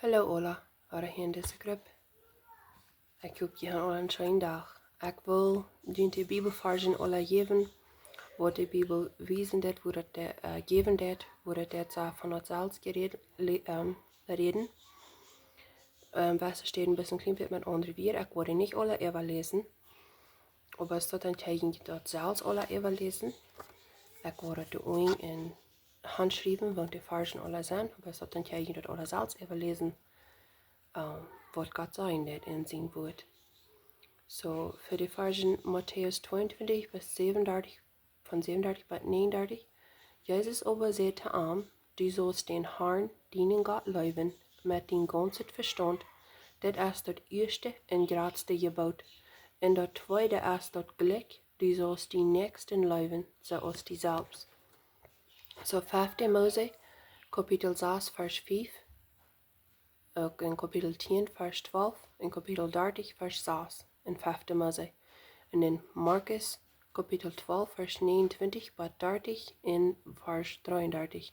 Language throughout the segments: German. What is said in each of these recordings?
Hallo Ola, waar hier in deze groep. Ik hoop je een een schönen dag. Ik wil de Bibelversen Ola geven, wo de Bibel wiesen dat, wo dat geven dat, wo dat van het selfst reden. Was steht ein bisschen klingt mit andere wieder. Ich wollte nicht alle überlesen, aber es dort ein Zeichen dort selbst alle überlesen. Ich wollte die Oing in Hand schreiben, wo die Versen alle sind, aber es dort ein Zeichen dort alle selbst überlesen. Was Gott sagen wird in sein Wort. So, für die Versen Matthäus 22 bis 37, von 37 bis 39. Jesus aber sagte ihm, du sollst den Harn, dienen Gott leewen, mit den gaunzet Vestaunt. Dat is dat ieeschte en jratste Jeboot. En dat tweede is dat jlikj, du sollst die Näakjsten leewen, saust die selfst. So, 5. Mose, Kapitel 6, Vers 5. Ook in Kapitel 10, Vers 12. In Kapitel 30, Vers 6. In 5. Mose. En in Markus, Kapitel 12, Vers 29 bis 30. In Vers 33.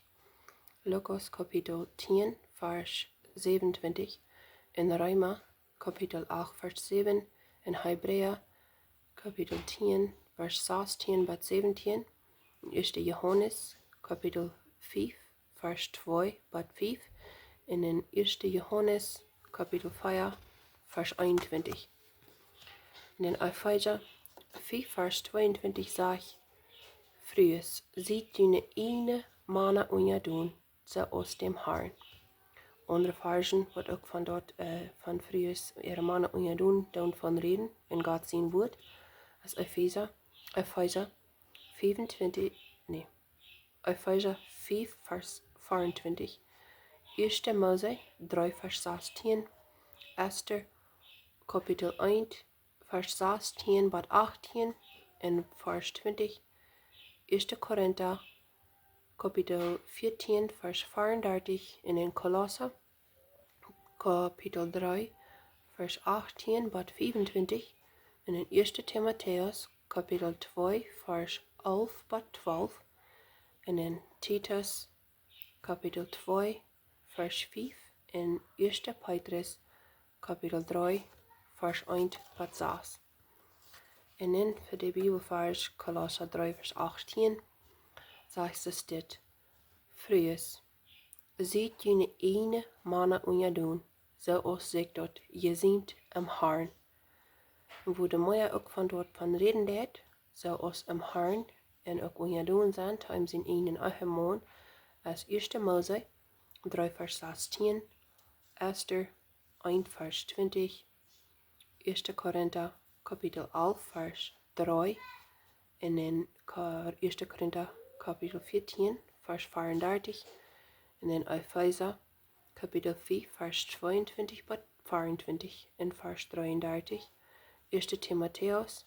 Lukas, Kapitel 10, Vers 27. In Römer, Kapitel 8, Vers 7. In Hebräer, Kapitel 10, Vers 16 bis 17. In 1. Johannes, Kapitel 5, Vers 2 bis 5. En in 1. Johannes, Kapitel 4, Vers 21. En in Epheser 5, Vers 22 sagt, Frues, siet ieejne unjadon, aus dem Harn. Andere Varschen wordt ook van dort, van Frues, ihre Mannen unjadon, van reden, in Gott sein Wort, als Epheser 5, Vers 24. 1. Mose 3, Vers 16. Esther, Kapitel 1, Vers 16 bis 18 en Vers 20. 1. Korinther, Kapitel 14, Vers 34 en in Kolosser, Kapitel 3, Vers 18 bis 25 en in 1. Timotheus, Kapitel 2, Vers 11 bis 12 en in Titus, Kapitel 2, Vers 5 en 1. Petrus, Kapitel 3, Vers 1 bis 6. En in für die Bibelvers Kolosser 3, Vers 18 sagt es dit, Frues, siet ieejne unjadon, saust dort jeziemt Harn. Wo de mooie ook van dort van reden deed, saust Harn en ook unjadon zijn, tijdens in een eigen man, als 1. Mose 3, Vers 16, Esther 1, Vers 20, 1. Korinther, Kapitel 11, Vers 3, en in 1. Korinther, Kapitel 14, Vers 34, en in Epheser, Kapitel 5, Vers 22 bis 24, en Vers 33, 1. Timotheus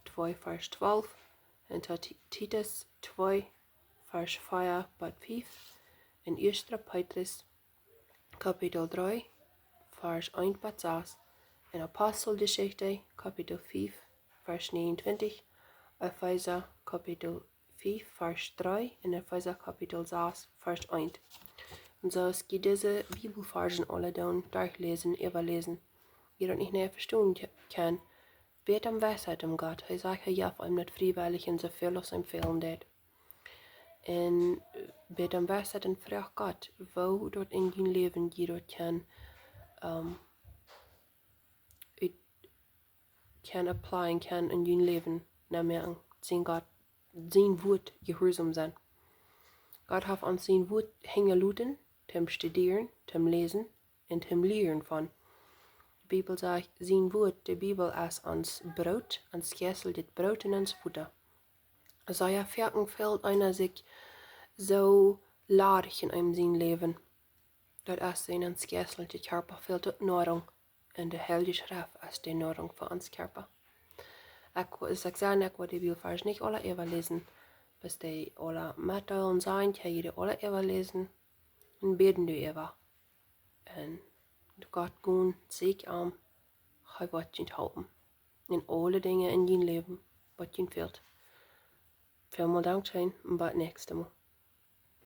2, Vers 12, en Titus 2, Vers 4 bis 5, en 1. Petrus, Kapitel 3, Vers 1 bis 6, en Apostelgeschichte, Kapitel 5, Vers 29, Epheser, Kapitel 5, Vers 3 en Epheser, Kapitel 6, Vers 1. Und so ist diese Bibelversen alle dann durchlesen, überlesen. Jeder nicht näher verstehen kann, bet am Weisheit um Gott. Er sagt, ja, vor allem nicht freiwillig und so viel aus empfehlen det. Und bet am Weisheit und frag Gott, wo dort in dein Leben jeder kann applyen, kann in dein Leben nehmen, sein Gott, sein Wort gehorsam sein. Gott hat uns sein Wort hängen lassen, zum Studieren, zum Lesen und zum Lehren von. Die Bibel sagt, sein Wort, die Bibel ist uns Brot, uns Kessel, das Brot und uns Futter. Also ja, Ferken fällt einer sich so ladig in einem sein Leben. Dort ist in uns Kessel, die Körper fehlt Nahrung. Und die Heilige Schrift ist die Nahrung für uns Körper. Ich sage, ich will die Bibelverse nicht alle überlesen, bis die alle mitteilen sein, kann jeder alle überlesen und beten du über. Und Gott gut, sieg am, er wird dich helfen. In alle Dinge in dein Leben, was dir fehlt. Vielen Dank, und bis nächstes Mal.